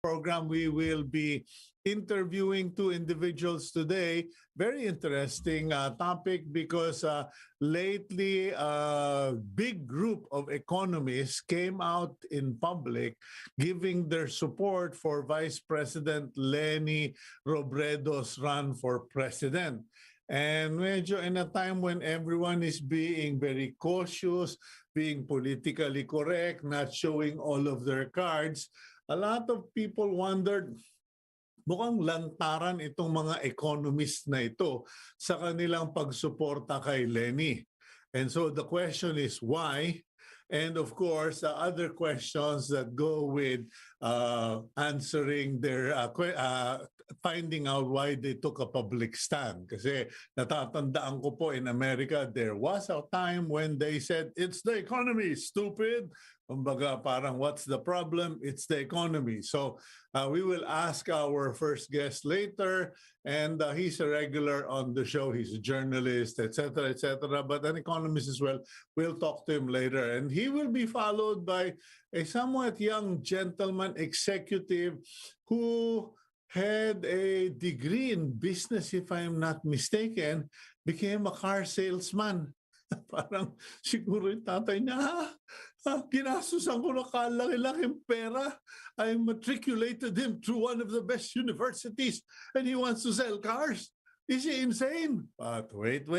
program, we will be interviewing two individuals today. Very interesting topic because lately a big group of economists came out in public giving their support for Vice President Leni Robredo's run for president. And medyo in a time when everyone is being very cautious, being politically correct, not showing all of their cards, a lot of people wondered, mukhang lantaran itong mga economists na ito sa kanilang pagsuporta kay Leni. And so the question is why? And of course, other questions that go with answering their, finding out why they took a public stand. Kasi natatandaan ko po in America, there was a time when they said, it's the economy, stupid. Kumbaga, parang what's the problem? It's the economy. So we will ask our first guest later, and he's a regular on the show. He's a journalist, etc., but an economist as well. We'll talk to him later. And he will be followed by a somewhat young gentleman executive who had a degree in business, if I'm not mistaken, became a car salesman. Parang siguro yung tatay niya, ginasusan ko na kalaki-laking pera. I matriculated him to one of the best universities and he wants to sell cars. Is he insane? But wait.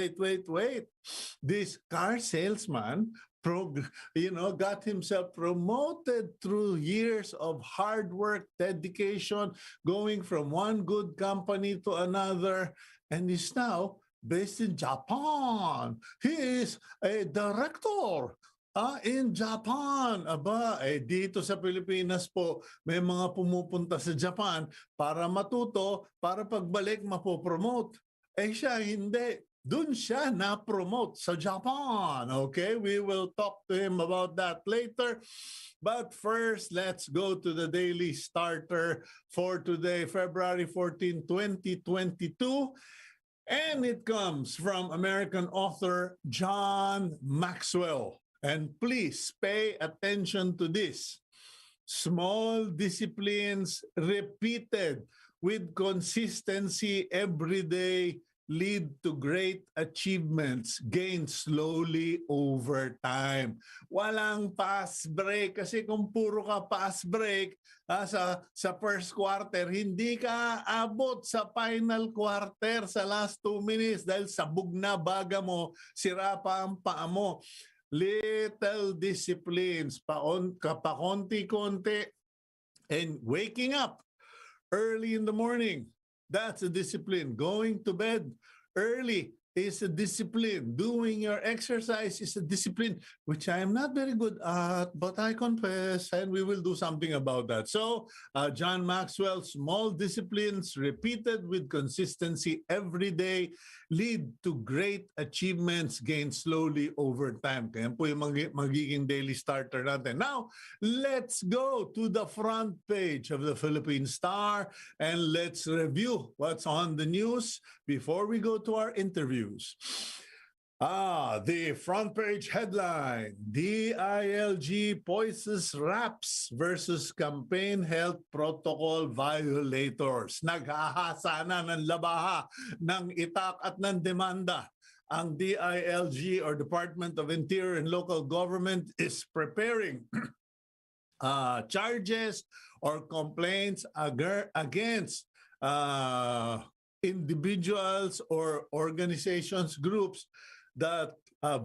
This car salesman got himself promoted through years of hard work, dedication, going from one good company to another, and is now based in Japan. He is a director in Japan. Aba, dito sa Pilipinas po, may mga pumupunta sa Japan para matuto, para pagbalik mapopromote. Siya hindi. Doon siya na-promote sa Japan. Okay, we will talk to him about that later. But first, let's go to the Daily Starter for today, February 14, 2022. And it comes from American author John Maxwell. And please pay attention to this. Small disciplines repeated with consistency every day lead to great achievements gained slowly over time. Walang pass break kasi kung puro ka pass break sa first quarter, hindi ka abot sa final quarter sa last 2 minutes dahil sabog na baga mo, sira pa ang paa mo. Little disciplines, pakonti-konti, and waking up early in the morning. That's a discipline. Going to bed early is a discipline. Doing your exercise is a discipline, which I am not very good at, but I confess, and we will do something about that. So, John Maxwell, small disciplines repeated with consistency every day lead to great achievements gained slowly over time. Kaya po yung magiging daily starter natin. Now, let's go to the front page of the Philippine Star and let's review what's on the news before we go to our interviews. The front page headline, DILG poises raps versus campaign health protocol violators. Naghahasa na ng labaha, ng itak at ng demanda. Ang DILG or Department of Interior and Local Government is preparing charges or complaints against individuals or organizations, groups that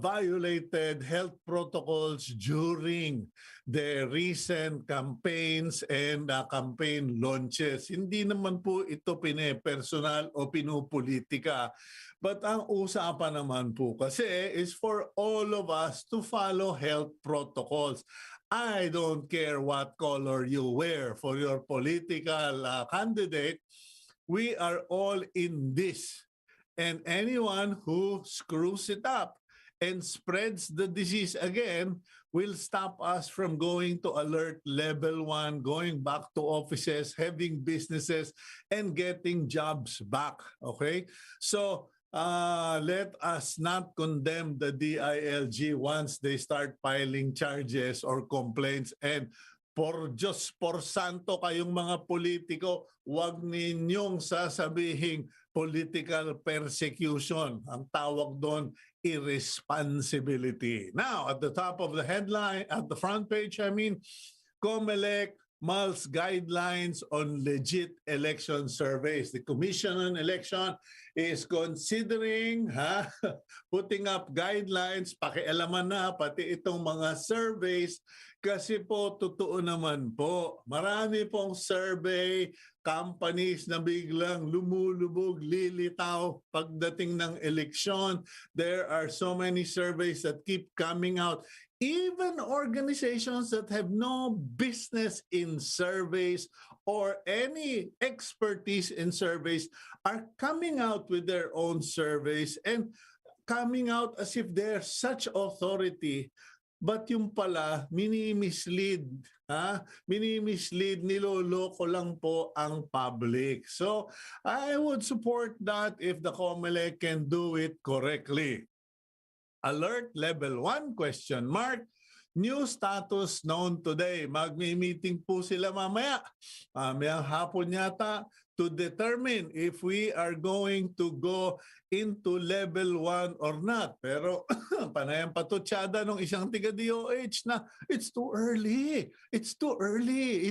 violated health protocols during the recent campaigns and campaign launches. Hindi naman po ito pine-personal o pinupolitika. But ang usapan naman po kasi is for all of us to follow health protocols. I don't care what color you wear for your political candidate. We are all in this. And anyone who screws it up and spreads the disease again will stop us from going to alert level 1, going back to offices, having businesses, and getting jobs back. Okay? So let us not condemn the DILG once they start filing charges or complaints and por Diyos, por santo kayong mga politiko, huwag ninyong sasabihing political persecution. Ang tawag doon, irresponsibility. Now, at the top of the headline, at the front page, COMELEC mulls guidelines on legit election surveys. The Commission on Election is considering putting up guidelines, pakialaman na pati itong mga surveys kasi po totoo naman po, marami pong survey companies na biglang lumulubog, lilitaw pagdating ng eleksyon. There are so many surveys that keep coming out. Even organizations that have no business in surveys or any expertise in surveys are coming out with their own surveys and coming out as if they're such authority. But yung pala, mini-mislead, niloloko lang po ang public. So I would support that if the COMELEC can do it correctly. Alert level 1 question mark. New status known today. Magmi-meeting po sila mamaya. Mamayang hapon yata to determine if we are going to go into level 1 or not. Pero panayang patutsada ng isang tiga-DOH na it's too early. It's too early.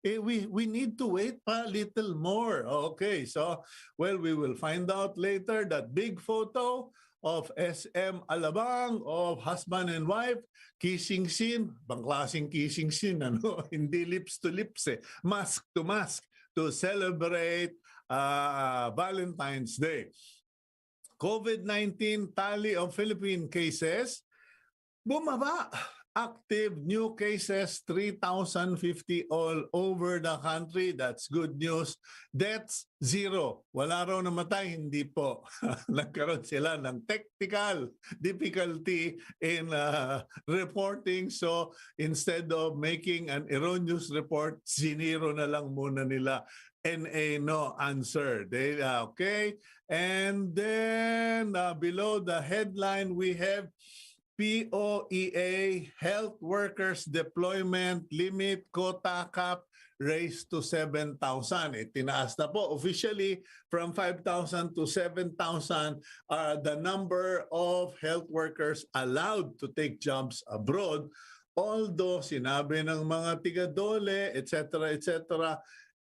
We need to wait pa little more. Okay, so well, we will find out later. That big photo of SM Alabang, of husband and wife, kissing scene, bang klaseng kissing scene, hindi lips to lips, mask to mask, to celebrate Valentine's Day. COVID-19 tally of Philippine cases, bumaba. Active new cases, 3,050 all over the country. That's good news. Deaths, 0. Wala raw namatay, hindi po. Nagkaroon sila ng technical difficulty in reporting. So instead of making an erroneous report, siniro na lang muna nila. NA no answer. Okay. And then below the headline, we have POEA Health Workers Deployment Limit Quota Cap raised to 7,000. Tinaas na po officially from 5,000 to 7,000 the number of health workers allowed to take jobs abroad. Although sinabi ng mga tiga-dole, etc.,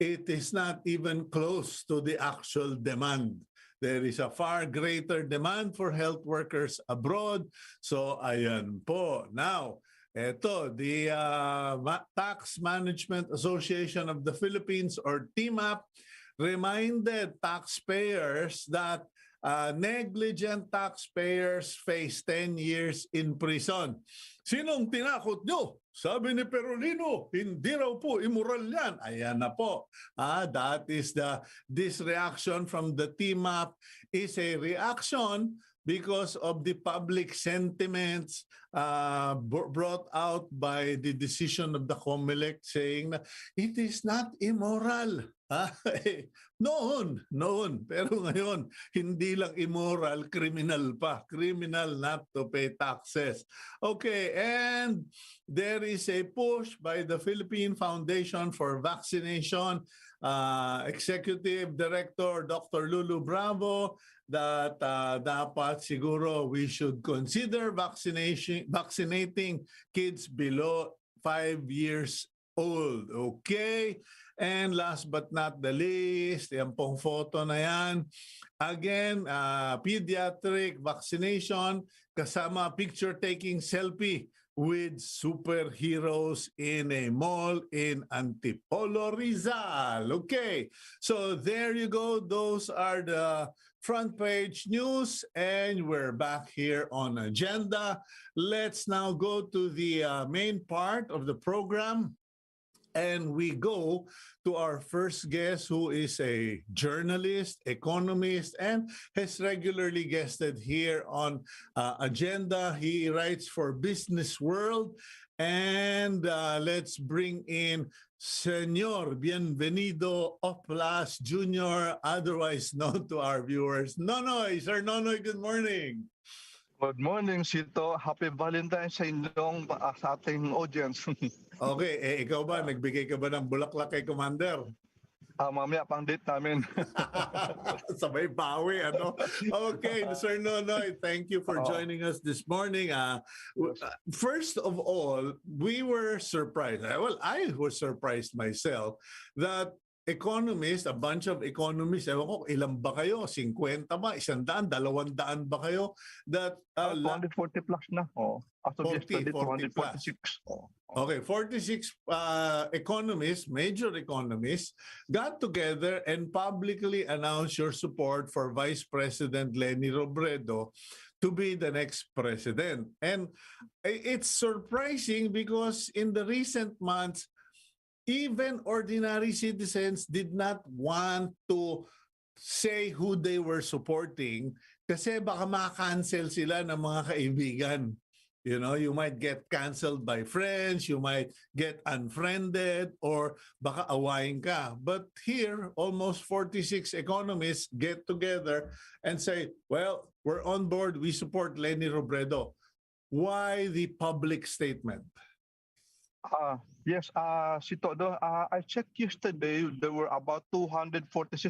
it is not even close to the actual demand. There is a far greater demand for health workers abroad. So ayan po. Now, the Tax Management Association of the Philippines, or TMAP, reminded taxpayers that negligent taxpayers face 10 years in prison. Sinong tinakot nyo? Sabi ni Perolino, hindi raw po, immoral yan. Ayan na po. That is this reaction from the TMAP is a reaction because of the public sentiments brought out by the decision of the COMELEC saying na it is not immoral. Noon. Pero ngayon, hindi lang immoral, criminal pa. Criminal not to pay taxes. Okay, and there is a push by the Philippine Foundation for Vaccination, Executive Director Dr. Lulu Bravo, that dapat siguro we should consider vaccinating kids below 5 years old. Okay? And last but not the least, yan pong photo na yan. Again, pediatric vaccination kasama picture-taking selfie with superheroes in a mall in Antipolo, Rizal. Okay, so there you go. Those are the front page news, and we're back here on agenda. Let's now go to the main part of the program. And we go to our first guest, who is a journalist, economist, and has regularly guested here on Agenda. He writes for Business World. And let's bring in Senor Bienvenido Oplas Jr., otherwise known to our viewers, Nonoy. Sir Nonoy, good morning. Good morning, Cito. Happy Valentine's sa inyong sa ating audience. Okay, ikaw ba, nagbigay ka ba ng bulaklak kay Commander? Mamaya pang date namin. Sabay bawi, ano? Okay, Sir Nonoy, thank you for joining us this morning. First of all, we were surprised. Well, I was surprised myself that economists, a bunch of economists, ewan ko, ilan ba kayo? 50 ba? 100? 200 ba kayo? That 240 plus na. As of 40, yesterday, 40 plus. 246. Okay, 46 economists, major economists, got together and publicly announced your support for Vice President Leni Robredo to be the next president. And it's surprising because in the recent months, even ordinary citizens did not want to say who they were supporting kasi baka ma-cancel sila ng mga kaibigan. You know, you might get canceled by friends, you might get unfriended, or baka awayin ka. But here, almost 46 economists get together and say, well, we're on board, we support Leni Robredo. Why the public statement? Yes, Cito, I checked yesterday, there were about 246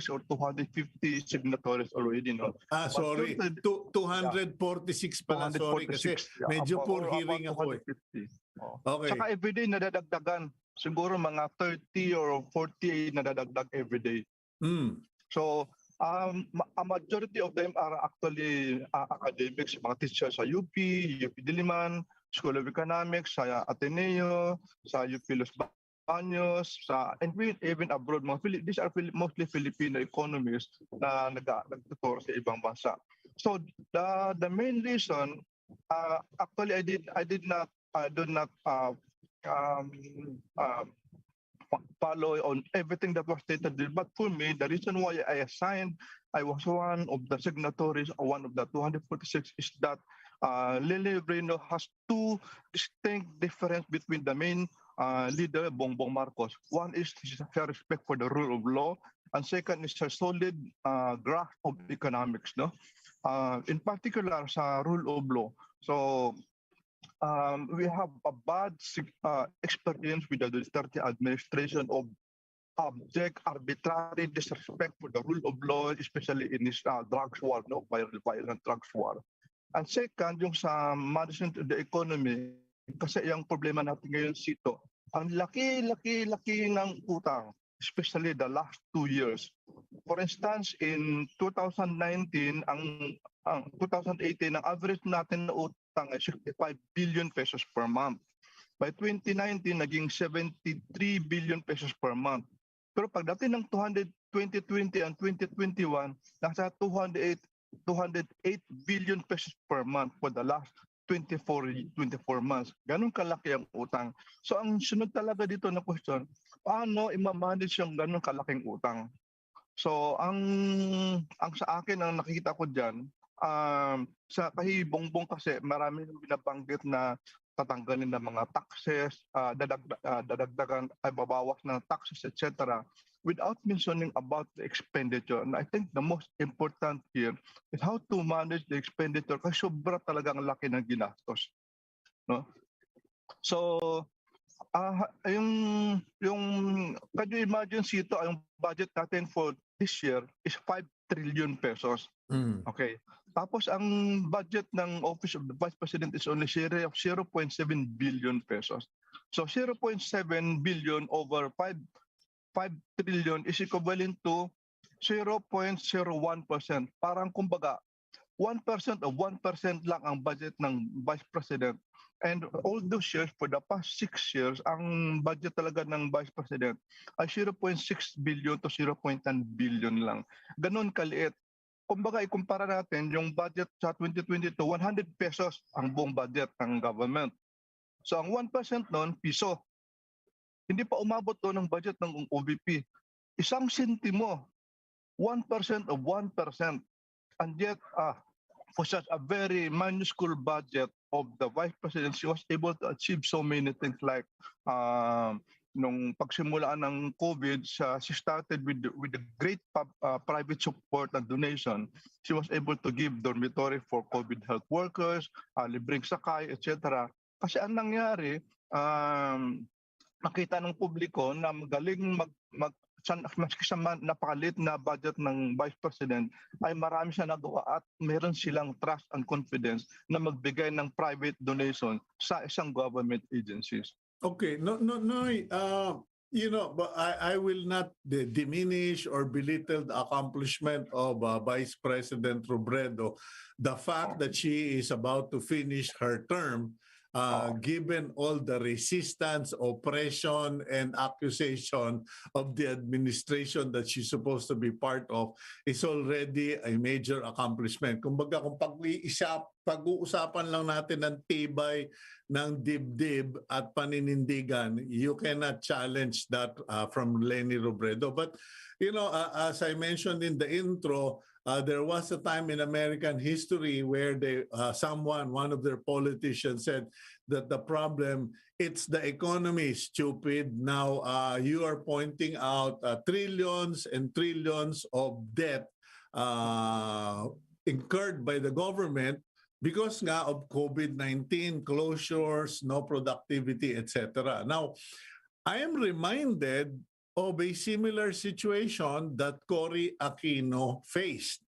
or 250 signatories already. No? Sorry, 246 pala, sorry kasi medyo poor hearing ako. Okay. Saka everyday nadadagdagan. Siguro mga 30 or 40 nadadagdag everyday. So, a majority of them are actually academics, mga teachers sa UP Diliman, School of Economics, sa Ateneo, sa UP Los Baños, and even abroad. These are mostly Filipino economists na nagtuturo sa ibang bansa. So the main reason, actually, I did not follow on everything that was stated there. But for me, the reason why I was one of the signatories, or one of the 246, is that Leni Robredo has two distinct differences between the main leader, Bongbong Marcos. One is her respect for the rule of law, and second is her solid grasp of economics. No, in particular sa rule of law. So we have a bad experience with the Duterte administration of abject, arbitrary disrespect for the rule of law, especially in this drugs war, no, violent drugs war. And second, yung sa management of the economy, kasi yung problema natin ngayon, Cito, ang laki ng utang, especially the last 2 years. For instance, in 2019, ang 2018, ang average natin na utang ay 65 billion pesos per month. By 2019, naging 73 billion pesos per month. Pero pagdating ng 2020 and 2021, nasa 208 billion pesos per month for the last 24 months. Ganun kalaki ang utang. So ang sunod talaga dito na question, paano i-manage yung ganun kalaking utang? So ang sa akin, ang nakikita ko diyan, sa kay Bongbong kasi marami nang binabanggit na tatanggalin ng mga taxes, dadagdagan ay babawas ng taxes, etc. without mentioning about the expenditure. And I think the most important here is how to manage the expenditure kasi sobra talagang laki ng ginastos. No? So, can you imagine, Cito, yung budget natin for this year is 5 trillion pesos. Okay. Tapos ang budget ng Office of the Vice President is only 0.7 billion pesos. So 0.7 billion over 5 trillion is equivalent to 0.01%. Parang kumbaga, 1% of 1% lang ang budget ng Vice President. And all those years, for the past 6 years, ang budget talaga ng Vice President ay 0.6 billion to 0.10 billion lang. Ganon kaliit. Kumbaga, ikumpara natin yung budget sa 2022, 100 pesos ang buong budget ng government. So ang 1% nun, piso. Hindi pa umabot doon ang budget ng OVP. Isang sentimo, 1% of 1%. And yet, for such a very minuscule budget of the Vice Presidency, was able to achieve so many things like nung pagsimula ng COVID, she started with the great private support and donation. She was able to give dormitory for COVID health workers, libreng sakay, etc. Kasi ang nangyari, nakita ng publiko na magaling maski sa napakalit na budget ng Vice President ay marami siya nagawa at meron silang trust and confidence na magbigay ng private donation sa isang government agencies. Okay, no, but I will not diminish or belittle the accomplishment of Vice President Robredo. The fact that she is about to finish her term, given all the resistance, oppression, and accusation of the administration that she's supposed to be part of, is already a major accomplishment. Kumbaga, kung pag-uusapan lang natin ng tibay ng dibdib at paninindigan, you cannot challenge that from Leni Robredo. But, as I mentioned in the intro, there was a time in American history where one of their politicians said that the problem, it's the economy, stupid. Now, you are pointing out trillions and trillions of debt incurred by the government because nga of COVID-19, closures, no productivity, etc. Now, I am reminded of a similar situation that Cory Aquino faced.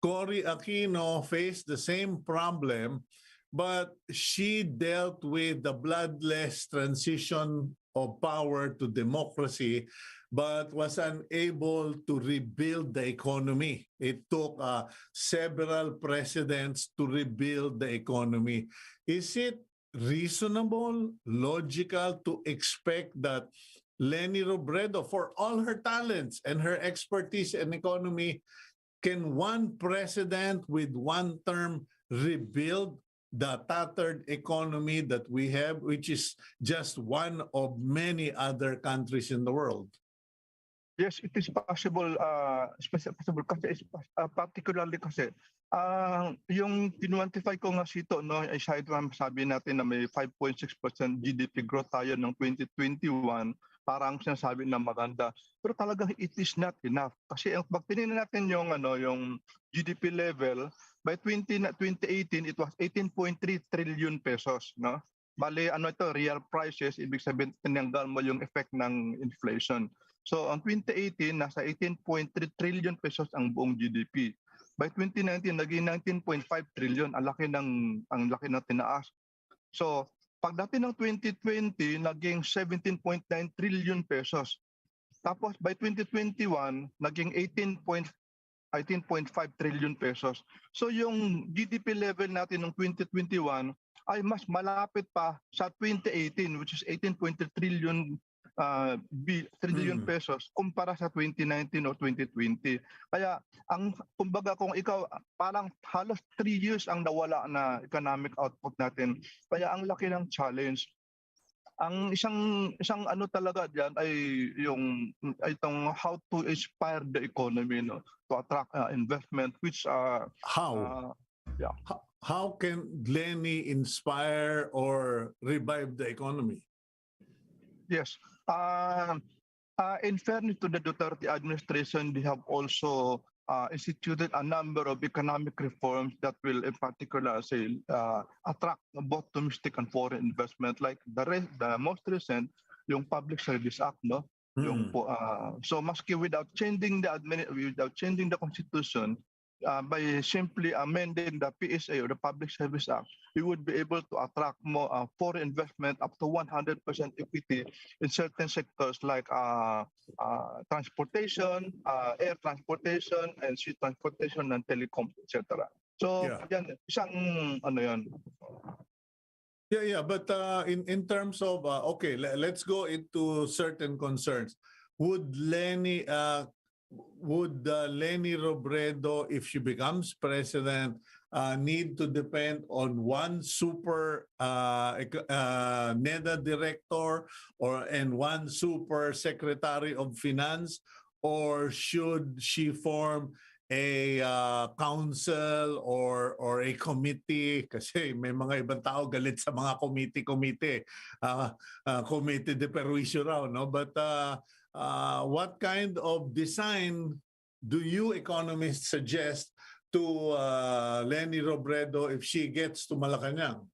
Cory Aquino faced the same problem, but she dealt with the bloodless transition of power to democracy, but was unable to rebuild the economy. It took several presidents to rebuild the economy. Is it reasonable, logical to expect that Leni Robredo, for all her talents and her expertise in economy, can one president with one term rebuild the tattered economy that we have, which is just one of many other countries in the world? Yes, it is possible, possible kasi particularly kasi yung kinwantify ko nga Cito, no, ay sabi natin na may 5.6% GDP growth tayo ng 2021, parang sinasabi na maganda. Pero talagang it is not enough. Kasi pag tinignan natin yung GDP level, by 2018 it was 18.3 trillion pesos, no? Bale, real prices, ibig sabihin tinanggal mo yung effect ng inflation. So, ang 2018, nasa 18.3 trillion pesos ang buong GDP. By 2019, naging 19.5 trillion. Ang laki ng tinaas. So, pagdating ng 2020, naging 17.9 trillion pesos. Tapos, by 2021, naging 18.5 trillion pesos. So, yung GDP level natin ng 2021 ay mas malapit pa sa 2018, which is 18.3 trillion pesos kumpara sa 2019 o 2020. Kaya kumbaga kung ikaw parang halos 3 years ang nawala na economic output natin. Kaya ang laki ng challenge. Ang isang talaga diyan ay itong how to inspire the economy, no, to attract investment, which how can Leni inspire or revive the economy? Yes. In fairness to the Duterte administration, they have also instituted a number of economic reforms that will, in particular, attract both domestic and foreign investment. Like the most recent, yung Public Service Act, no. So, maski without changing the constitution, by simply amending the PSA or the Public Service Act, we would be able to attract more foreign investment up to 100% equity in certain sectors like transportation, air transportation, and sea transportation, and telecom, etc. So, yan, isang yan. Yeah. But in terms of, let's go into certain concerns. Would Leni Robredo, if she becomes president, need to depend on one super NEDA director and one super secretary of finance, or should she form council or a committee, kasi may mga ibang tao galit sa mga committee, committee de perjuicio raw, no? But what kind of design do you economists suggest to Leni Robredo if she gets to Malacanang?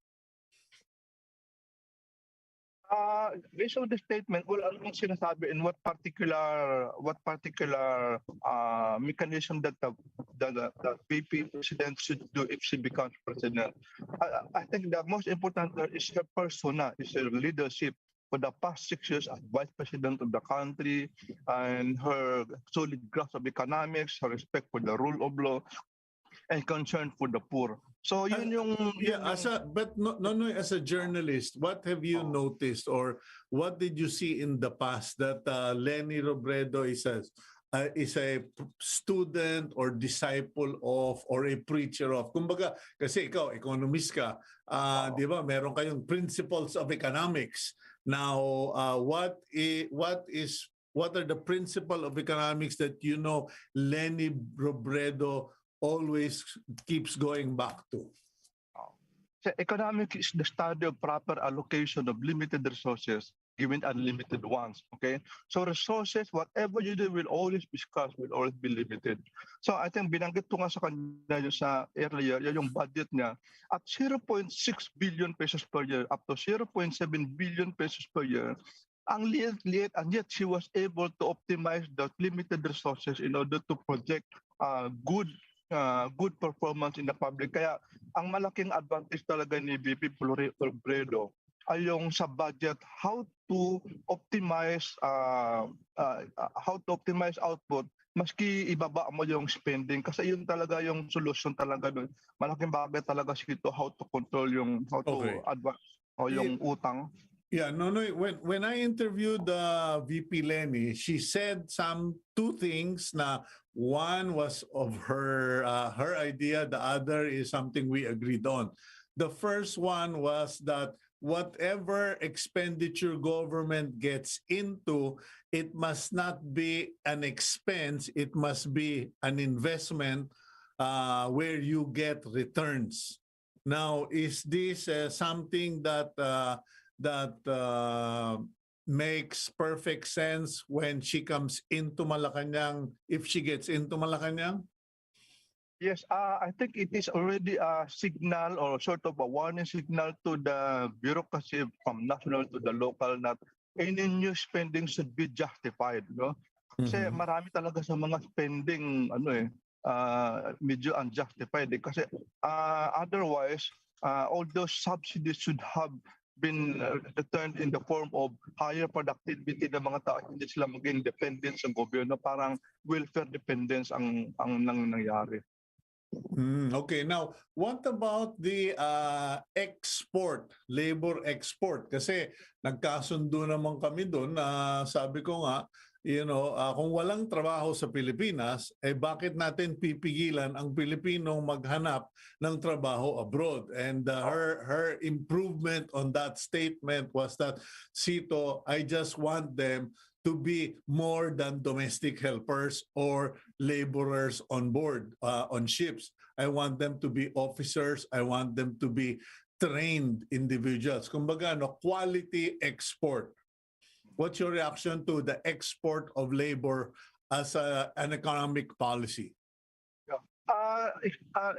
Based on the statement, wala namang sinasabi in what particular mechanism that the VP president should do if she becomes president. I think the most important there is her persona, is her leadership. For the past 6 years as vice president of the country, and her solid grasp of economics, her respect for the rule of law, and concern for the poor. So yun yung as a journalist, what have you noticed, or what did you see in the past that Leni Robredo is a student or disciple of, or a preacher of? Kumbaga, kasi ikaw economist ka, di ba? Meron kayong principles of economics. Now, what are the principles of economics that Leni Robredo always keeps going back to? So economics is the study of proper allocation of limited resources given unlimited ones. Okay, so resources, whatever you do, will always be scarce, will always be limited. So I think binanggit ko nga sa kanya sa earlier, yung budget niya at 0.6 billion pesos per year up to 0.7 billion pesos per year. Ang liit, and yet she was able to optimize the limited resources in order to project good performance in the public. Kaya ang malaking advantage talaga ni VP Robredo ay yung sa budget, how to optimize output maski ibaba mo yung spending, kasi yun talaga yung solution talaga doon. Malaking bagay talaga sito how to control yung to advance o yung utang. Yeah, no. When I interviewed VP Leni, she said two things. Na one was of her idea, the other is something we agreed on. The first one was that whatever expenditure government gets into, it must not be an expense. It must be an investment where you get returns. Now, is this something that makes perfect sense when she comes into Malacanang, if she gets into Malacanang? Yes, I think it is already a signal or sort of a warning signal to the bureaucracy from national to the local that any new spending should be justified. No? Kasi marami talaga sa mga spending medyo unjustified. Kasi otherwise, all those subsidies should have been returned in the form of higher productivity ng mga tao, hindi sila maging dependent sa gobyerno, parang welfare dependence ang nangyari. Okay, now what about the labor export? Kasi nagkasundo naman kami doon na sabi ko nga, kung walang trabaho sa Pilipinas, bakit natin pipigilan ang Pilipinong maghanap ng trabaho abroad? And her improvement on that statement was that, Cito, I just want them to be more than domestic helpers or laborers on board, on ships. I want them to be officers. I want them to be trained individuals. Kumbaga, quality export. What's your reaction to the export of labor as an economic policy?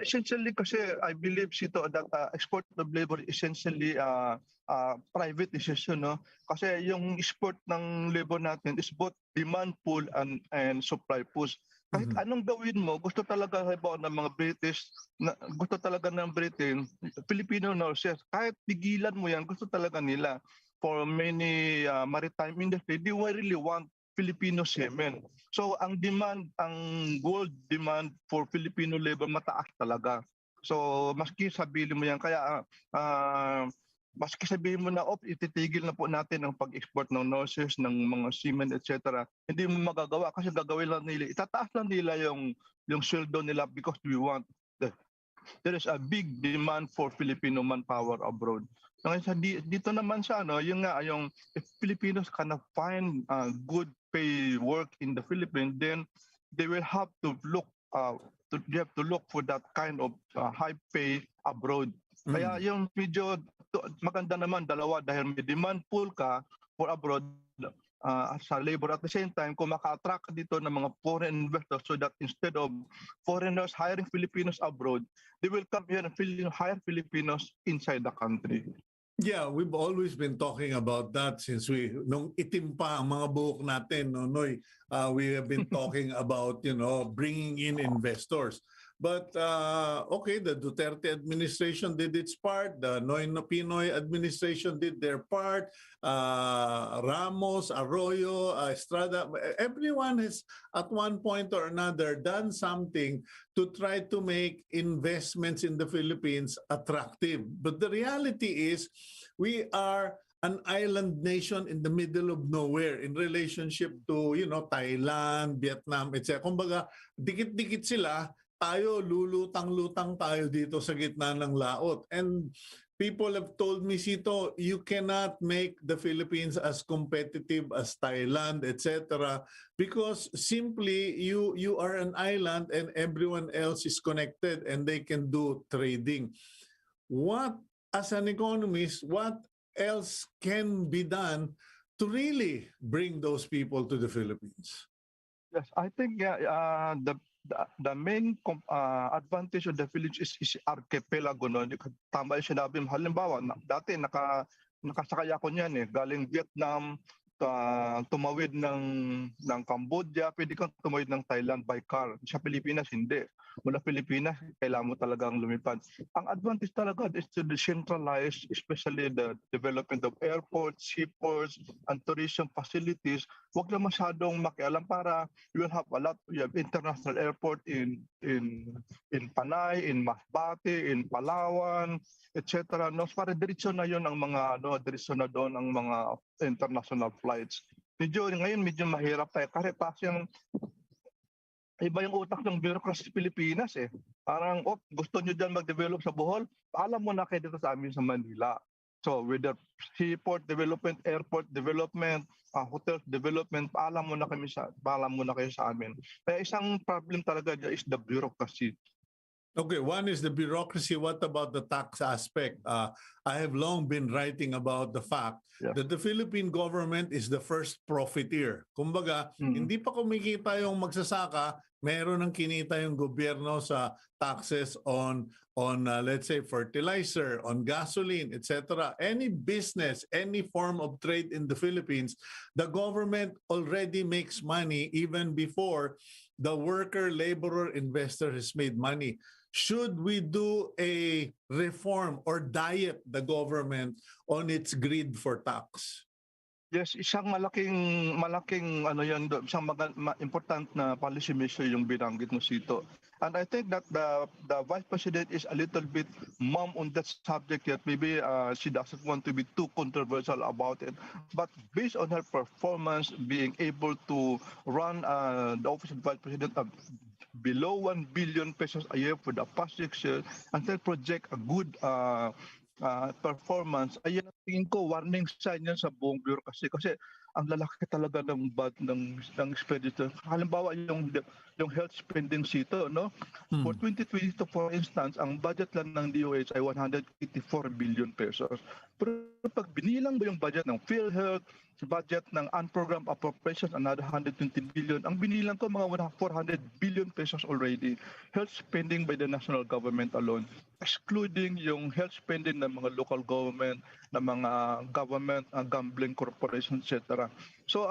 Essentially, kasi I believe Cito that export of labor essentially private decision, no? Kasi yung export ng labor natin is both demand pool and supply push. Kahit anong gawin mo, gusto talaga ng mga British, gusto talaga ng Britain, Filipino nurses, kahit pigilan mo yan, gusto talaga nila. For many maritime industry, they really want Filipino semen. So ang world demand for Filipino labor mataas talaga. So maski sabihin mo yan, kaya maski sabihin mo na ititigil na po natin ang pag-export ng nurses, ng mga seamen, etc. Hindi mo magagawa kasi gagawin lang nila, itataas lang nila yung sweldo nila because there is a big demand for Filipino manpower abroad. Dito naman sa yung if Filipinos cannot find good pay work in the Philippines, then they will have to look you have to look for that kind of high pay abroad. Kaya Mm. yung medyo maganda naman dalawa dahil may demand pool ka for abroad sa labor. At the same time, kung maka-attract ka dito ng mga foreign investors so that instead of foreigners hiring Filipinos abroad, they will come here and hire Filipinos inside the country. Yeah, we've always been talking about that since nung itim pa ang mga buhok natin, no, Noy, we have been talking about, bringing in investors. But okay, the Duterte administration did its part. The Noyno Pinoy administration did their part. Ramos, Arroyo, Estrada, everyone has at one point or another done something to try to make investments in the Philippines attractive. But the reality is we are an island nation in the middle of nowhere in relationship to, Thailand, Vietnam, etc. Kumbaga, dikit-dikit sila, tayo lulutang-lutang tayo dito sa gitna ng laot. And people have told me, Cito, you cannot make the Philippines as competitive as Thailand, etc. because simply you are an island and everyone else is connected and they can do trading. What, as an economist, what else can be done to really bring those people to the Philippines? Yes, I think the main advantage of the Philippines is archipelago. No? Tama yung sinabi mo. Halimbawa, dati nakasakay ako niyan galing Vietnam, tumawid ng Cambodia, pwede kang tumawid ng Thailand by car. Sa Pilipinas, hindi. Mula Pilipinas, kailangan mo talagang lumipad. Ang advantage talaga is to decentralize, especially the development of airports, seaports, and tourism facilities. Huwag na masyadong makialam para you will have you have international airport in Panay, in Masbate, in Palawan, etc. No, para diretso na 'yon ang mga diretso na doon ang mga international flights. Ngayon medyo mahirap tayo kasi yung iba yung utak ng bureaucracy sa Pilipinas Parang, gusto nyo dyan mag-develop sa Bohol, paalam mo na kayo dito sa amin sa Manila. So, whether seaport development, airport development, hotel development, paalam mo na kayo sa amin. Kaya isang problem talaga dyan is the bureaucracy. Okay, one is the bureaucracy. What about the tax aspect? I have long been writing about the fact that the Philippine government is the first profiteer. Kumbaga, hindi pa kumikita yung magsasaka, meron ng kinita yung gobyerno sa taxes on let's say fertilizer, on gasoline, etc. Any business, any form of trade in the Philippines, the government already makes money even before the worker, laborer, investor has made money. Should we do a reform or diet the government on its greed for tax? Yes, isang malaking isang important na policy measure yung binanggit mo, Cito. And I think that the Vice President is a little bit mum on that subject yet. Maybe she doesn't want to be too controversial about it. But based on her performance, being able to run the office of Vice President below 1 billion pesos a year for the past 6 years, and they project a good performance, ayun ang tingin ko warning sign yan sa buong bureaucracy kasi ang lalaki talaga ng expenditure. Halimbawa yung health spending Cito, no? For 2022, for instance, ang budget lang ng DOH ay 184 billion pesos. Pero pag binilang mo yung budget ng PhilHealth, budget ng unprogrammed appropriations, another 120 billion. Ang binilang ko mga 400 billion pesos already. Health spending by the national government alone, excluding yung health spending ng mga local government, ng mga government, gambling corporations, etc. So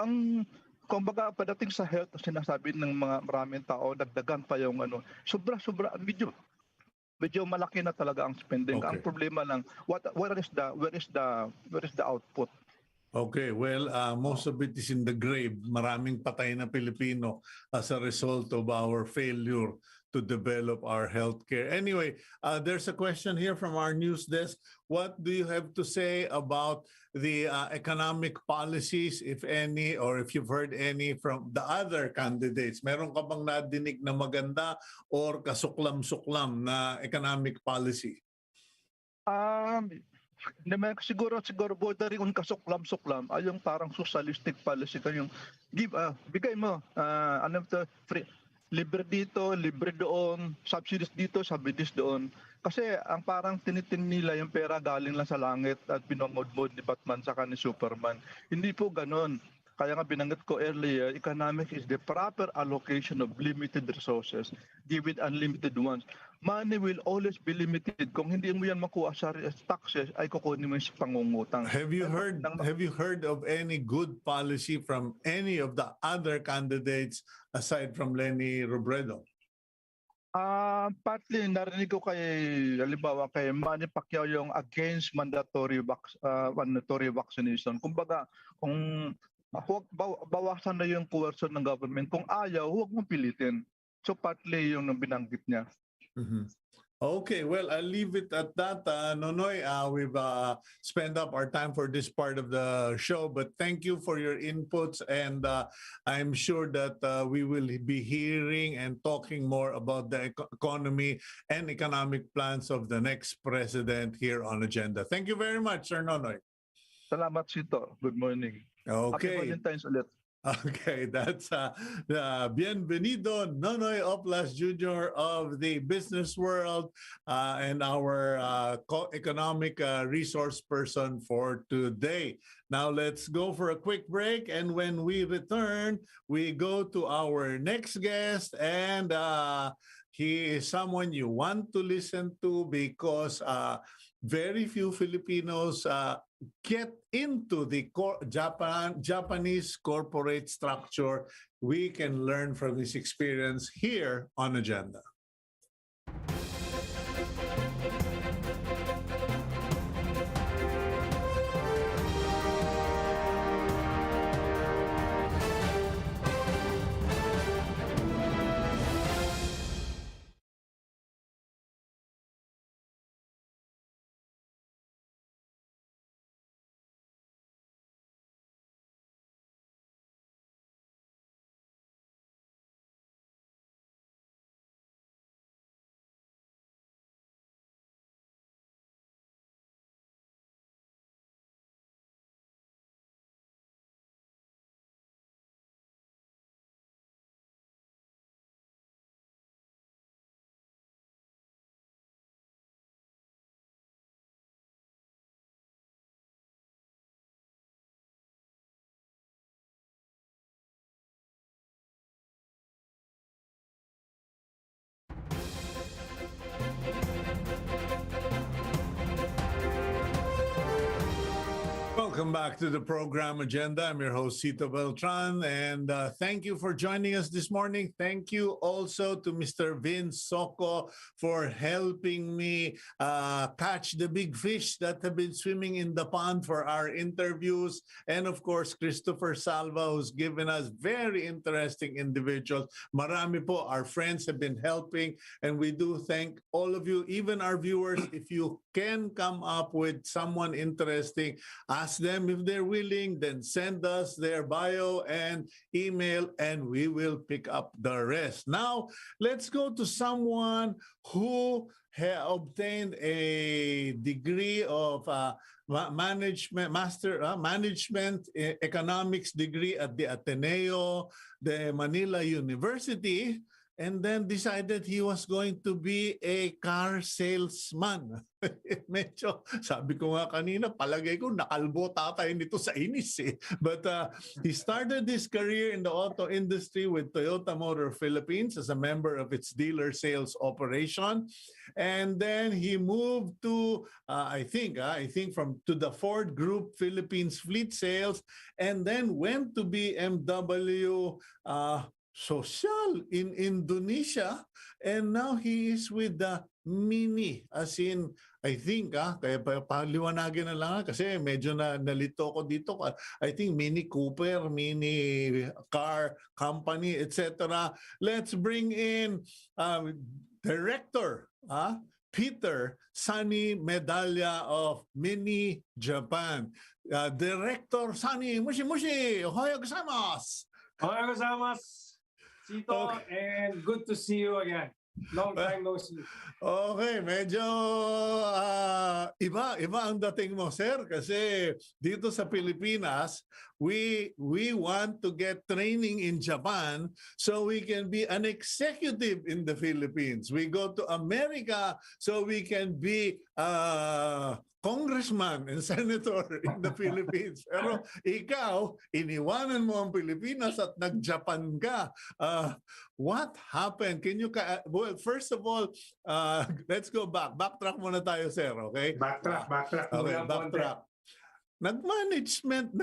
kumbaga padating sa health, sinasabi ng mga maraming tao, dagdagan pa yung sobra-sobra, medyo malaki na talaga ang spending. Okay. Ang problema lang, where is the output? Okay, well, most of it is in the grave. Maraming patay na Pilipino as a result of our failure to develop our healthcare. Anyway, there's a question here from our news desk. What do you have to say about the economic policies, if any, or if you've heard any from the other candidates? Meron ka bang nadinig na maganda or kasuklam-suklam na economic policy? Siguro bordering on kasuklam-suklam ay yung parang socialistic policy kayong bigay mo free libre dito, libre doon, subsidies dito, subsidies doon. Kasi ang parang tinitin nila yung pera galing lang sa langit at pinomodmod ni Batman saka ni Superman. Hindi po ganon. Kaya nga binanggit ko earlier, economics is the proper allocation of limited resources given unlimited ones. Money will always be limited. Kung hindi mo yan makuha sa taxes, ay kukunin mo yung sa pangungutang. Have you heard of any good policy from any of the other candidates aside from Leni Robredo? Partly narinig ko halimbawa kay Manny Pacquiao yung against mandatory vaccination. Kumbaga, kung bawasan na yung coercion ng government, kung ayaw, huwag mong pilitin. So partly yung binanggit niya. Mm-hmm. Okay, well, I'll leave it at that. Nonoy, we've spent up our time for this part of the show, but thank you for your inputs, and I'm sure that we will be hearing and talking more about the economy and economic plans of the next president here on Agenda. Thank you very much, Sir Nonoy. Salamat, Cito. Good morning. Okay. Happy Valentine's ulit. Okay, that's Bienvenido Oplas Jr. of the business world and our economic resource person for today. Now let's go for a quick break, and when we return, we go to our next guest, and he is someone you want to listen to because very few Filipinos get into the Japanese corporate structure. We can learn from his experience here on Agenda. Welcome back to the program Agenda. I'm your host, Cito Beltran, and thank you for joining us this morning. Thank you also to Mr. Vince Socco for helping me catch the big fish that have been swimming in the pond for our interviews. And of course, Christopher Salva, who's given us very interesting individuals. Marami po, our friends have been helping, and we do thank all of you, even our viewers. If you can come up with someone interesting, ask them if they're willing, then send us their bio and email, and we will pick up the rest. Now, let's go to someone who obtained a degree of management economics degree at the Ateneo de Manila University, and then decided he was going to be a car salesman. Medyo, sabi ko nga kanina, palagay ko nakalbo tatay nito sa inis eh. But he started his career in the auto industry with Toyota Motor Philippines as a member of its dealer sales operation. And then he moved to, I think to the Ford Group Philippines Fleet Sales, and then went to BMW Social in Indonesia, and now he is with the Mini, as in, I think, kaya paliwanagin na lang kasi medyo nalito ko dito. I think Mini Cooper, Mini Car Company, etc. Let's bring in Director Peter Sunny Medalla of Mini Japan. Director Sunny, mushi, ohayo gozaimasu. Ohayo gozaimasu, Cito, and good to see you again. Long time no see. Okay, medyo iba ang dating mo, sir, kasi dito sa Pilipinas, we want to get training in Japan so we can be an executive in the Philippines. We go to America so we can be congressman and senator in the Philippines. Pero ikaw, iniwanan mo ang Pilipinas at nag-Japan ka. What happened? Can you, well, first of all, let's go back. Backtrack muna tayo, sir, okay? Backtrack Okay, muna backtrack. Nag-management,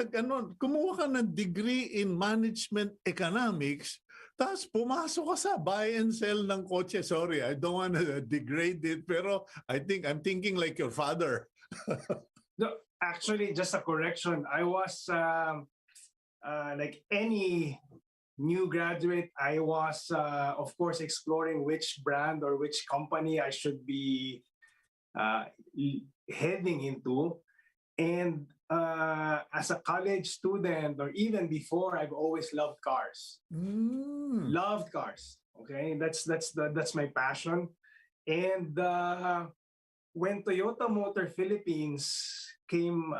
kumuha ka ng degree in management economics, tapos pumasok ka sa buy and sell ng kotse. Sorry, I don't want to degrade it, pero I'm thinking like your father. No, actually, just a correction. I was like any new graduate, I was, of course, exploring which brand or which company I should be heading into. And as a college student, or even before, I've always loved cars. Loved cars. Okay, that's my passion. And when Toyota Motor Philippines came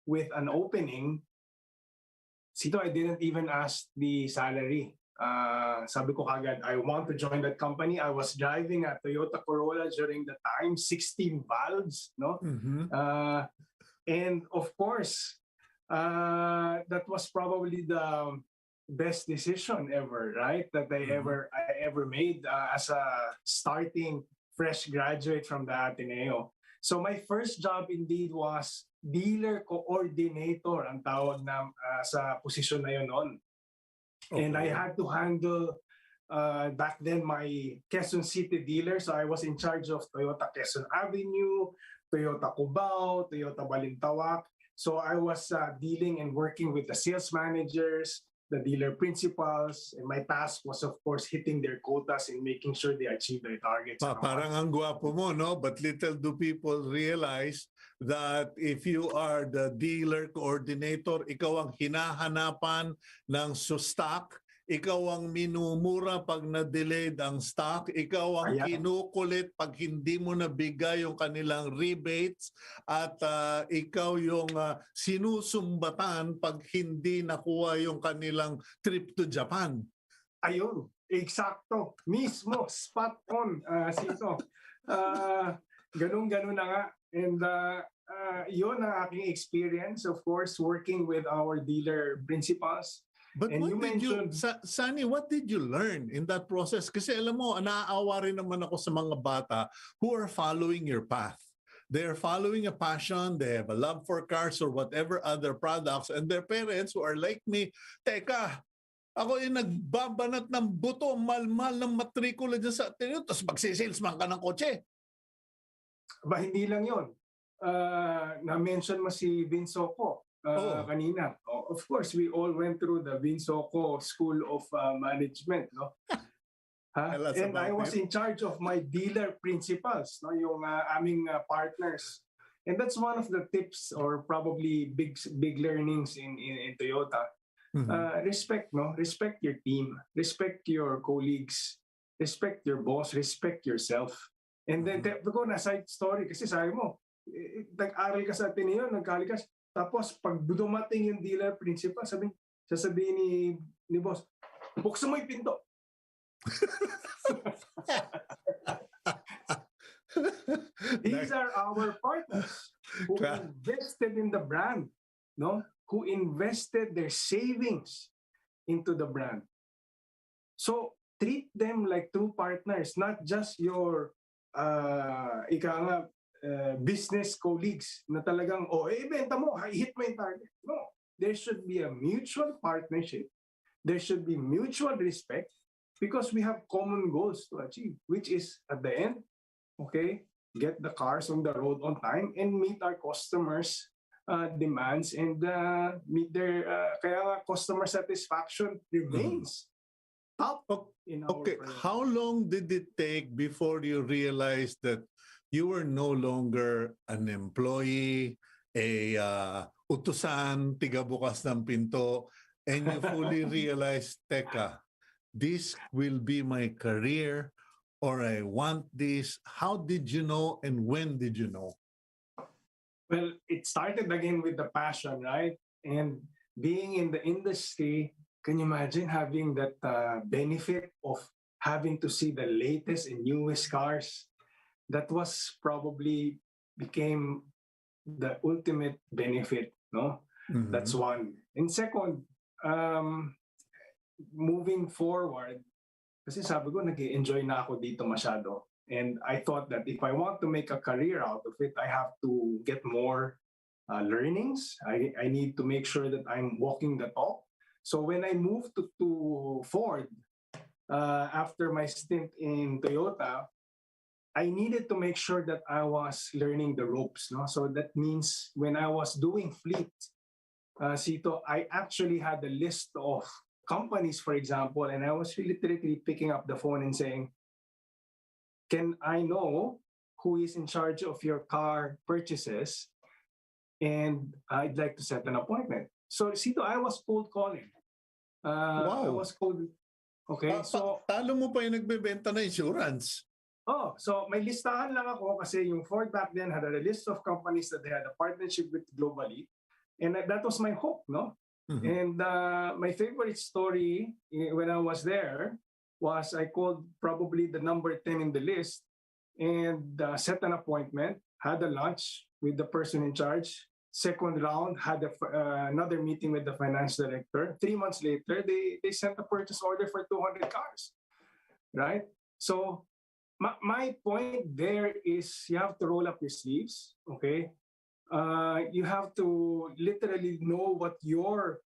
with an opening, Cito, I didn't even ask the salary. Sabi ko kagad, I want to join that company. I was driving a Toyota Corolla during the time, 16 valves, no? And of course, that was probably the best decision ever, right? That I ever made as a starting fresh graduate from the Ateneo. So my first job indeed was dealer coordinator, ang tawag na sa posisyon na yun noon. Okay. And I had to handle back then my Quezon City dealer. So I was in charge of Toyota Quezon Avenue, Toyota Cubao, Toyota Balintawak. So I was dealing and working with the sales managers, the dealer principals, and my task was, of course, hitting their quotas and making sure they achieve their targets. Parang ang gwapo mo, no? But little do people realize that if you are the dealer coordinator, ikaw ang hinahanapan ng stock, ikaw ang minumura pag na-delayed ang stock, ikaw ang kinukulit pag hindi mo nabigay yung kanilang rebates, at ikaw yung sinusumbatan pag hindi nakuha yung kanilang trip to Japan. Ayun, eksakto, mismo, spot on, Cito. Ganun-ganun na nga. And yun ang aking experience, of course, working with our dealer principals. But and what did you, Sunny, what did you learn in that process? Kasi alam mo, naaawa rin naman ako sa mga bata who are following your path. They're following a passion, they have a love for cars or whatever other products, and their parents who are like me, teka, ako yung nagbabanat ng buto, malmal ng matrikula dyan sa Ateneo, tapos magsisalesman ka ng kotse. Ba, hindi lang yun. Na-mention mo si Vinsoco kanina. Of course, we all went through the Vinsoco School of Management, no? And I was in charge of my dealer principals, no, yung aming partners. And that's one of the tips or probably big learnings in Toyota. Respect, no? Respect your team, respect your colleagues, respect your boss, respect yourself. And then, ko na side story, kasi sabi mo, nag-aral ka sa Ateneo, nagkalikas, tapos pag dumating yung dealer principal, sasabihin ni boss, buksan mo yung pinto. These are our partners who invested in the brand, no? Who invested their savings into the brand. So treat them like true partners, not just your business colleagues na talagang, benta mo, hit mo yung target. No, there should be a mutual partnership. There should be mutual respect because we have common goals to achieve, which is at the end, get the cars on the road on time and meet our customers' demands and meet their kaya customer satisfaction remains top in our How long did it take before you realized that you were no longer an employee, utusan, tiga-bukas ng pinto, and you fully realized, teka, this will be my career, or I want this? How did you know and when did you know? Well, it started again with the passion, right? And being in the industry, can you imagine having that benefit of having to see the latest and newest cars? That was probably became the ultimate benefit, no? That's Mhm. one. And second, moving forward, kasi sabi ko, nag-enjoy na ako dito masyado. And I thought that if I want to make a career out of it, I have to get more learnings. I need to make sure that I'm walking the talk. So when I moved to Ford, after my stint in Toyota, I needed to make sure that I was learning the ropes. No? So that means when I was doing fleet, Cito, I actually had a list of companies, for example, and I was literally picking up the phone and saying, can I know who is in charge of your car purchases? And I'd like to set an appointment. So, Cito, I was cold calling. I Wow. was cold. Okay, so Talo mo pa yung nagbebenta na insurance. so may listahan lang ako kasi yung Ford back then had a list of companies that they had a partnership with globally. And that was my hope, no? Mhm. And my favorite story when I was there was I called probably the number 10 in the list and set an appointment, had a lunch with the person in charge. Second round, had another meeting with the finance director. 3 months later, they sent a purchase order for 200 cars, right? So my point there is you have to roll up your sleeves, okay? You have to literally know what your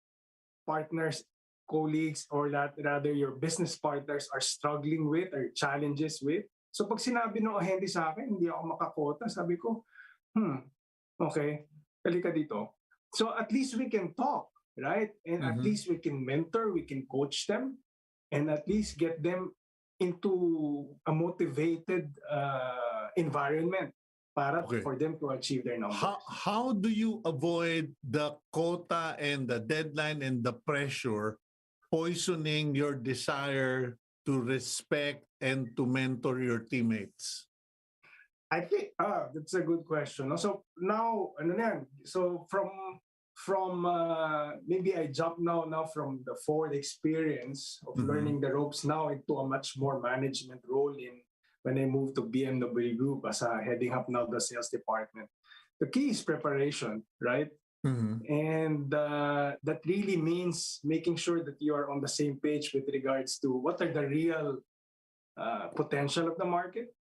partners, colleagues, or rather your business partners are struggling with or challenges with. So pag sinabi ng ahente sa akin, hindi ako makakota, sabi ko, okay, halika dito. So at least we can talk, right? And at Mhm. least we can mentor, we can coach them, and at least get them into a motivated environment para Okay. for them to achieve their numbers. How do you avoid the quota and the deadline and the pressure poisoning your desire to respect and to mentor your teammates? I think that's a good question. No? So now, ano na yan? So from maybe I jump now from the Ford experience of Mhm. learning the ropes now into a much more management role in when I moved to BMW Group as heading up now the sales department. The key is preparation, right? Mhm. And that really means making sure that you are on the same page with regards to what are the real potential of the market.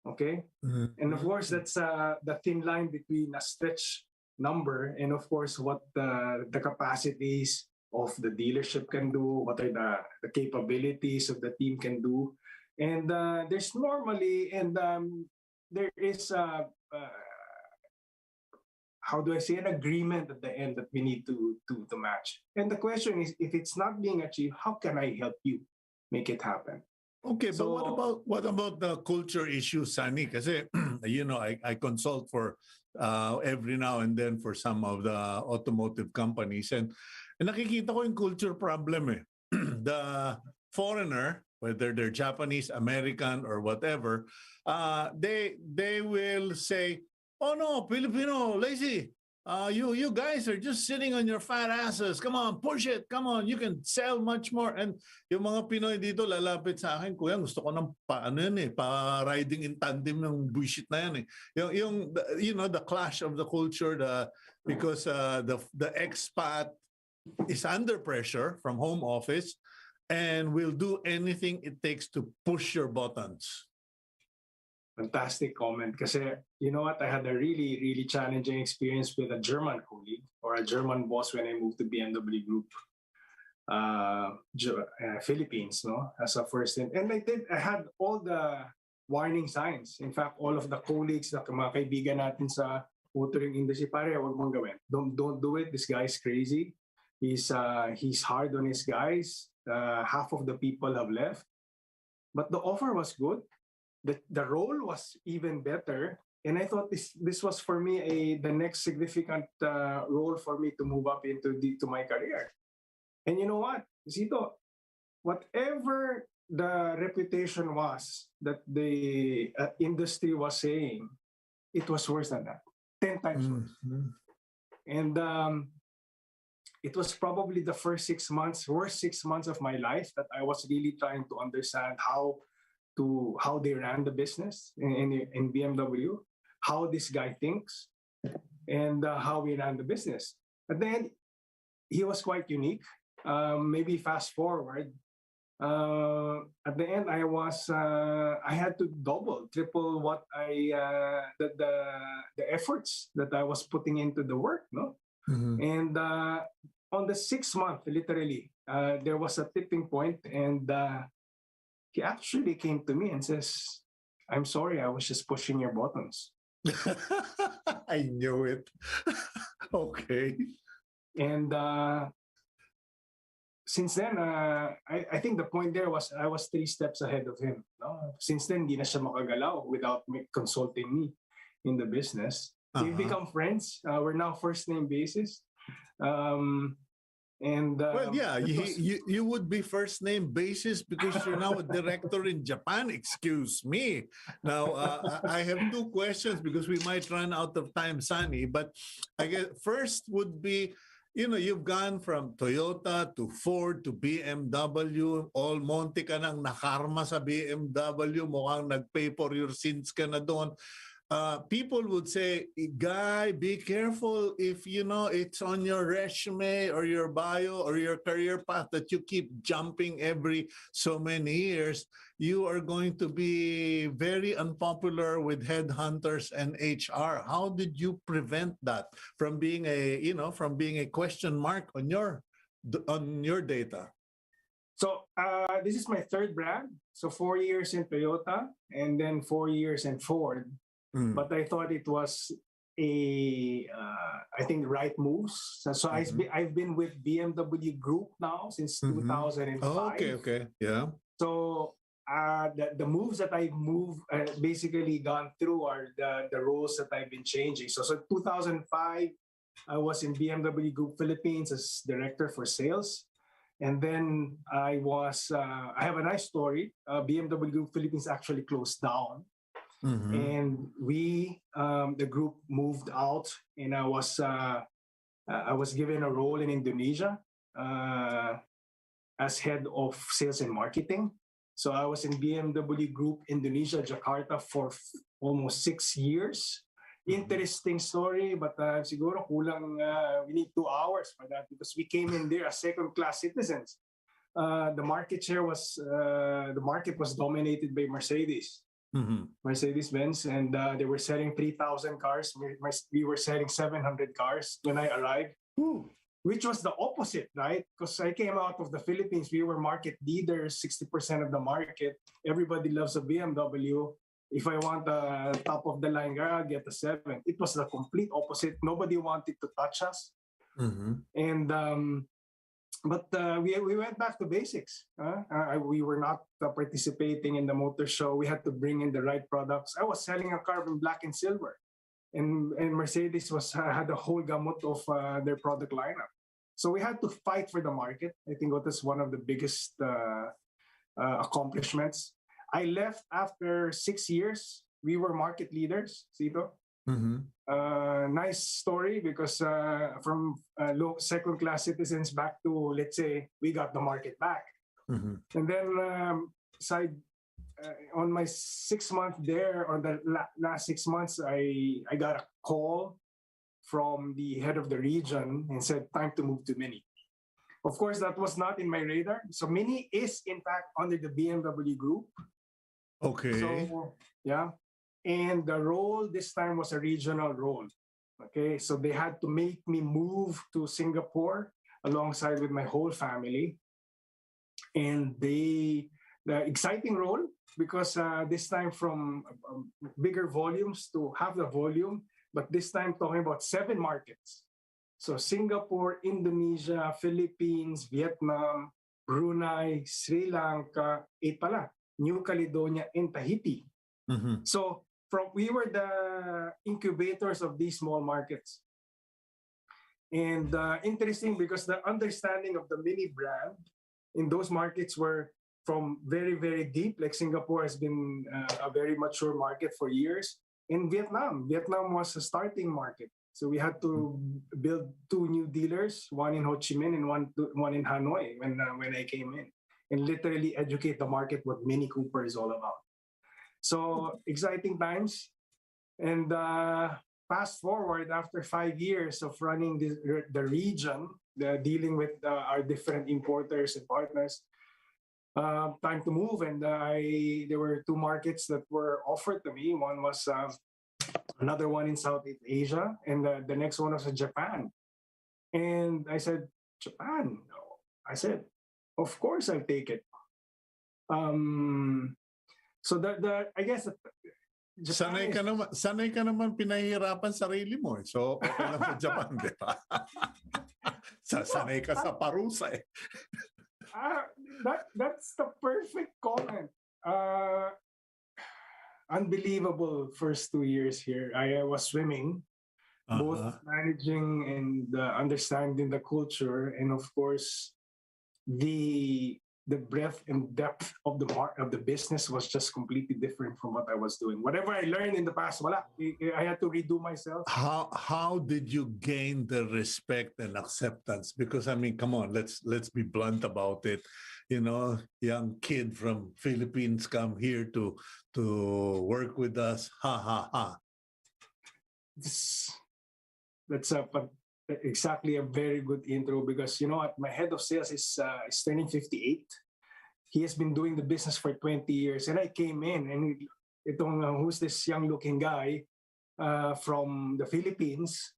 Okay. Mhm. And of course, that's the thin line between a stretch number and, of course, what the capacities of the dealership can do, what are the capabilities of the team can do. And there's normally, and there is, how do I say, an agreement at the end that we need to match. And the question is, if it's not being achieved, how can I help you make it happen? Okay, but So- what about the culture issue, Sani? Kasi I consult for every now and then for some of the automotive companies, and nakikita ko yung culture problem eh. The foreigner, whether they're Japanese, American, or whatever, they will say, "Oh no, Filipino, lazy. You guys are just sitting on your fat asses. Come on, push it. Come on, you can sell much more." And yung mga Pinoy dito lalapit sa akin, kuya, gusto ko ng pa-riding in tandem ng bullshit na yan eh. The clash of the culture, because the expat is under pressure from home office and will do anything it takes to push your buttons. Fantastic comment. Kasi, you know what, I had a really, really challenging experience with a German colleague or a German boss when I moved to BMW Group, Philippines, no, as a first. And I had all the warning signs. In fact, all of the colleagues, mga kaibigan natin sa motoring industry, pare, huwag mong gawin. Don't do it. This guy's crazy. He's hard on his guys. Half of the people have left. But the offer was good. The role was even better, and I thought this was for me the next significant role for me to move up into my career. And you know what, Zito, whatever the reputation was that the industry was saying it was worse than that, 10 times worse. And it was probably the worst 6 months of my life that I was really trying to understand how they ran the business in BMW, how this guy thinks, and how we ran the business. But then he was quite unique. Maybe fast forward, at the end, I had to double, triple what the efforts that I was putting into the work, no? And on the 6th month, literally, there was a tipping point, and he actually came to me and says, "I'm sorry, I was just pushing your buttons." I knew it. Okay. And since then, I think the point there was I was 3 steps ahead of him. No? Since then, hindi na siya makagalaw without consulting me in the business. We've become friends. We're now first name basis. Well, yeah, you would be first name basis because you're now a director in Japan. Excuse me. Now, I have 2 questions because we might run out of time, Sunny. But I guess first would be, you've gone from Toyota to Ford to BMW. All monte ka nang nakarma sa BMW. Mukhang nag-pay for your sins ka na doon. People would say, "Guy, be careful if it's on your resume or your bio or your career path that you keep jumping every so many years. You are going to be very unpopular with headhunters and HR." How did you prevent that from being a question mark on your data? So this is my 3rd brand. So 4 years in Toyota and then 4 years in Ford. But I thought it was I think right moves. So I've been with BMW Group now since 2005. Oh, okay, yeah. So the moves that I've basically gone through are the roles that I've been changing. So 2005, I was in BMW Group Philippines as director for sales. And then I have a nice story. BMW Group Philippines actually closed down. And the group moved out, and I was given a role in Indonesia as head of sales and marketing. So I was in BMW Group Indonesia, Jakarta for almost 6 years. Interesting story, but siguro kulang, we need 2 hours for that because we came in there as second-class citizens. The market was dominated by Mercedes. Mercedes-Benz, and they were selling 3,000 cars. We were selling 700 cars when I arrived, which was the opposite, right? Because I came out of the Philippines, we were market leaders, 60% of the market. Everybody loves a BMW. If I want a top of the line car, I'll get a 7. It was the complete opposite. Nobody wanted to touch us. And but we went back to basics. We were not participating in the motor show. We had to bring in the right products. I was selling a car in black and silver, and Mercedes had a whole gamut of their product lineup. So we had to fight for the market. I think that was one of the biggest accomplishments. I left after 6 years. We were market leaders, Cito. Nice story because from second-class citizens back to, let's say, we got the market back. And then on my 6th month there, or the last 6 months, I got a call from the head of the region and said, "Time to move to Mini." Of course, that was not in my radar. So Mini is, in fact, under the BMW Group. Okay. So, yeah. And the role this time was a regional role. Okay, so they had to make me move to Singapore alongside with my whole family. And the exciting role, because this time from bigger volumes to half the volume, but this time talking about 7 markets. So Singapore, Indonesia, Philippines, Vietnam, Brunei, Sri Lanka, 8 pala, New Caledonia, and Tahiti. So we were the incubators of these small markets. And interesting because the understanding of the Mini brand in those markets were from very, very deep, like Singapore has been a very mature market for years. In Vietnam was a starting market. So we had to build 2 new dealers, one in Ho Chi Minh and one in Hanoi when I came in, and literally educate the market what Mini Cooper is all about. So exciting times. And fast forward, after 5 years of running the region, dealing with our different importers and partners, time to move. And there were 2 markets that were offered to me. One was another one in Southeast Asia, and the next one was Japan. And I said, Japan? I said, of course I'll take it. So I guess Japan sanay ka naman pinahihirapan sarili mo. So, okay lang sa Japan, di ba? Sanay ka sa parusa eh. That's the perfect comment. Unbelievable first 2 years here. I was swimming, both managing and understanding the culture, and of course, the breadth and depth of the business was just completely different from what I was doing. Whatever I learned in the past, wala. I had to redo myself. How did you gain the respect and acceptance? Because I mean, come on, let's be blunt about it. You know, young kid from Philippines come here to work with us. Ha ha ha. That's exactly a very good intro, because you know what, my head of sales is turning 58. He has been doing the business for 20 years, and I came in and who's this young looking guy from the Philippines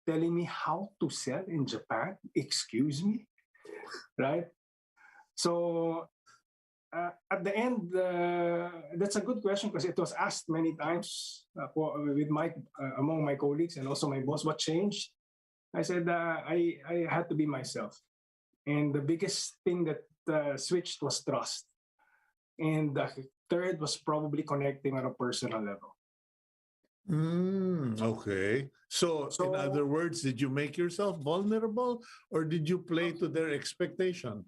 telling me how to sell in Japan? Excuse me, right? So at the end, that's a good question, because it was asked many times among my colleagues and also my boss, what changed? I said I had to be myself, and the biggest thing that switched was trust, and the third was probably connecting on a personal level. Okay. So in other words, did you make yourself vulnerable, or did you play to their expectation?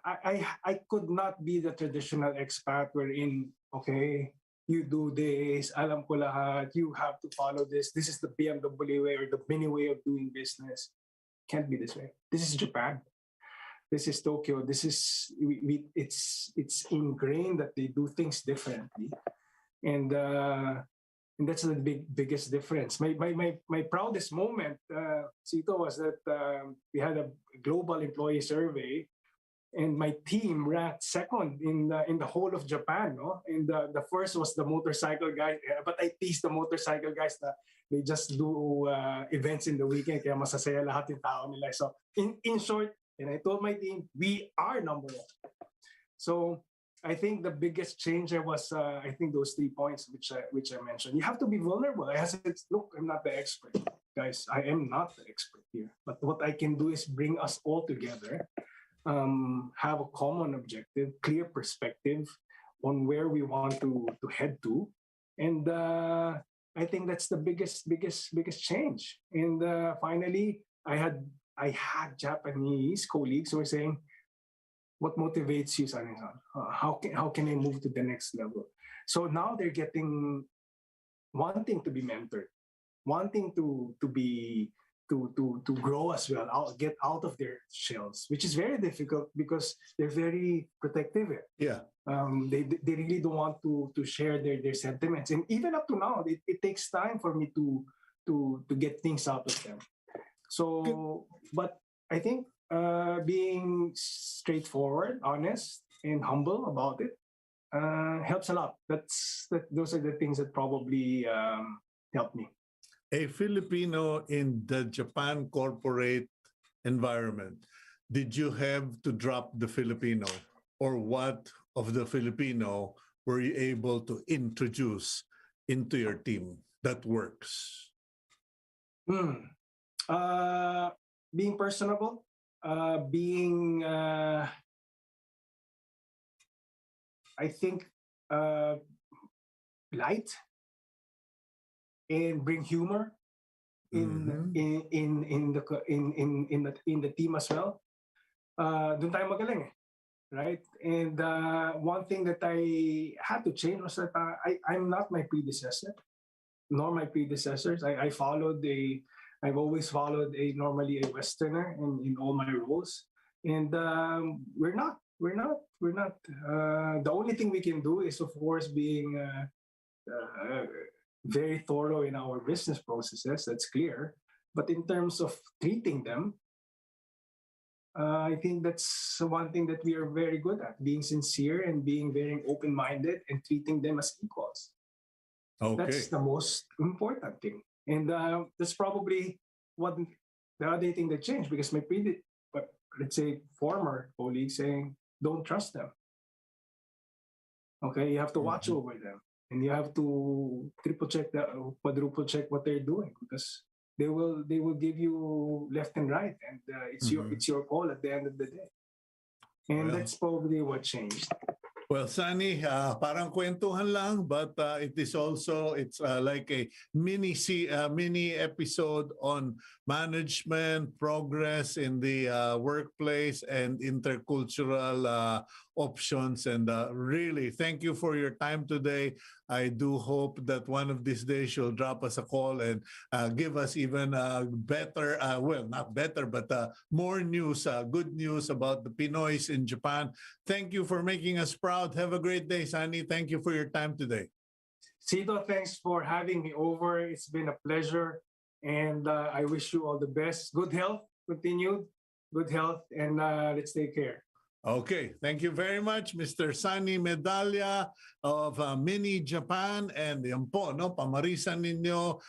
I could not be the traditional expat wherein, okay, you do this, alam ko lahat, you have to follow this. This is the BMW way or the Mini way of doing business. Can't be this way. This is Japan. This is Tokyo. This is it's ingrained that they do things differently, and that's the biggest difference. My proudest moment, Cito, was that we had a global employee survey, and my team ranked second in the whole of Japan. No, and the first was the motorcycle guys. But I tease the motorcycle guys that they just do events in the weekend, kaya masasaya lahat yung tao nila. So in short, and I told my team, we are number 1. So I think the biggest change was I think those 3 points which I mentioned. You have to be vulnerable. I said, look, I'm not the expert, guys. I am not the expert here. But what I can do is bring us all together. Have a common objective, clear perspective on where we want to head to, and I think that's the biggest change. And finally, I had Japanese colleagues who were saying, "What motivates you, San-san? How can I move to the next level?" So now they're wanting to be mentored, wanting to grow as well, get out of their shells, which is very difficult because they're very protective. Yeah. They really don't want to share their sentiments. And even up to now, it takes time for me to get things out of them. So, but I think being straightforward, honest, and humble about it helps a lot. Those are the things that probably helped me. A Filipino in the Japan corporate environment, did you have to drop the Filipino, or what of the Filipino were you able to introduce into your team that works? Being personable, being I think light, and bring humor in the team as well. Doon tayo magaling eh. right? And one thing that I had to change was that I'm not my predecessor, nor my predecessors. I've always followed normally a Westerner in all my roles. And we're not. The only thing we can do is, of course, being very thorough in our business processes. That's clear. But in terms of treating them, I think that's one thing that we are very good at, being sincere and being very open-minded and treating them as equals. Okay. That's the most important thing. And that's probably what the other thing that changed, because let's say former colleagues saying, don't trust them. Okay, you have to watch over them, and you have to quadruple check what they're doing, because they will give you left and right, and it's your call at the end of the day. And that's probably what changed. Well, Sunny, parang kwentuhan lang, but it's like a mini episode on management, progress in the workplace, and intercultural options. And really, thank you for your time today. I do hope that one of these days you'll drop us a call and give us even better, not better, but more news, good news about the Pinoys in Japan. Thank you for making us proud. Have a great day, Sunny. Thank you for your time today. Cito, thanks for having me over. It's been a pleasure. And I wish you all the best. Good health, continued. Good health, and let's take care. Okay, thank you very much, Mr. Sunny Medalla of Mini Japan. And yan po, no, pamarisan ninyo.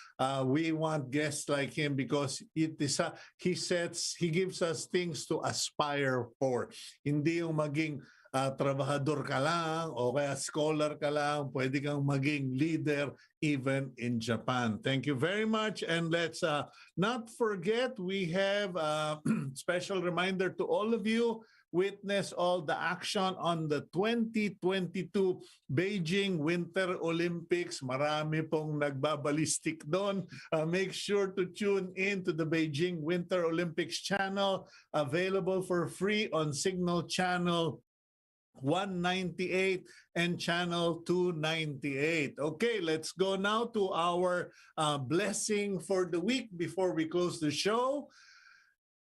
We want guests like him because he gives us things to aspire for. Hindi yung maging trabahador ka lang o kaya scholar ka lang, pwede kang maging leader even in Japan. Thank you very much. And let's not forget, we have a special reminder to all of you. Witness all the action on the 2022 Beijing Winter Olympics. Marami pong nagbabalistik doon. Make sure to tune in to the Beijing Winter Olympics channel, available for free on Cignal channel 198 and channel 298. Okay, let's go now to our blessing for the week before we close the show.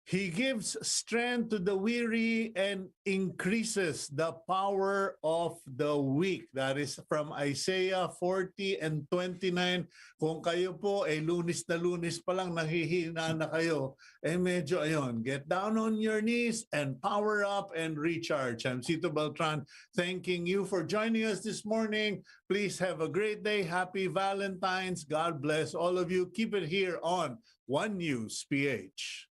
He gives strength to the weary and increases the power of the weak. That is from Isaiah 40 and 29. Kung kayo po ay lunis na lunis pa lang nahihina na kayo, medyo ayon, get down on your knees and power up and recharge. I'm Cito Beltran, thanking you for joining us this morning. Please have a great day. Happy Valentine's. God bless all of you. Keep it here on One News PH.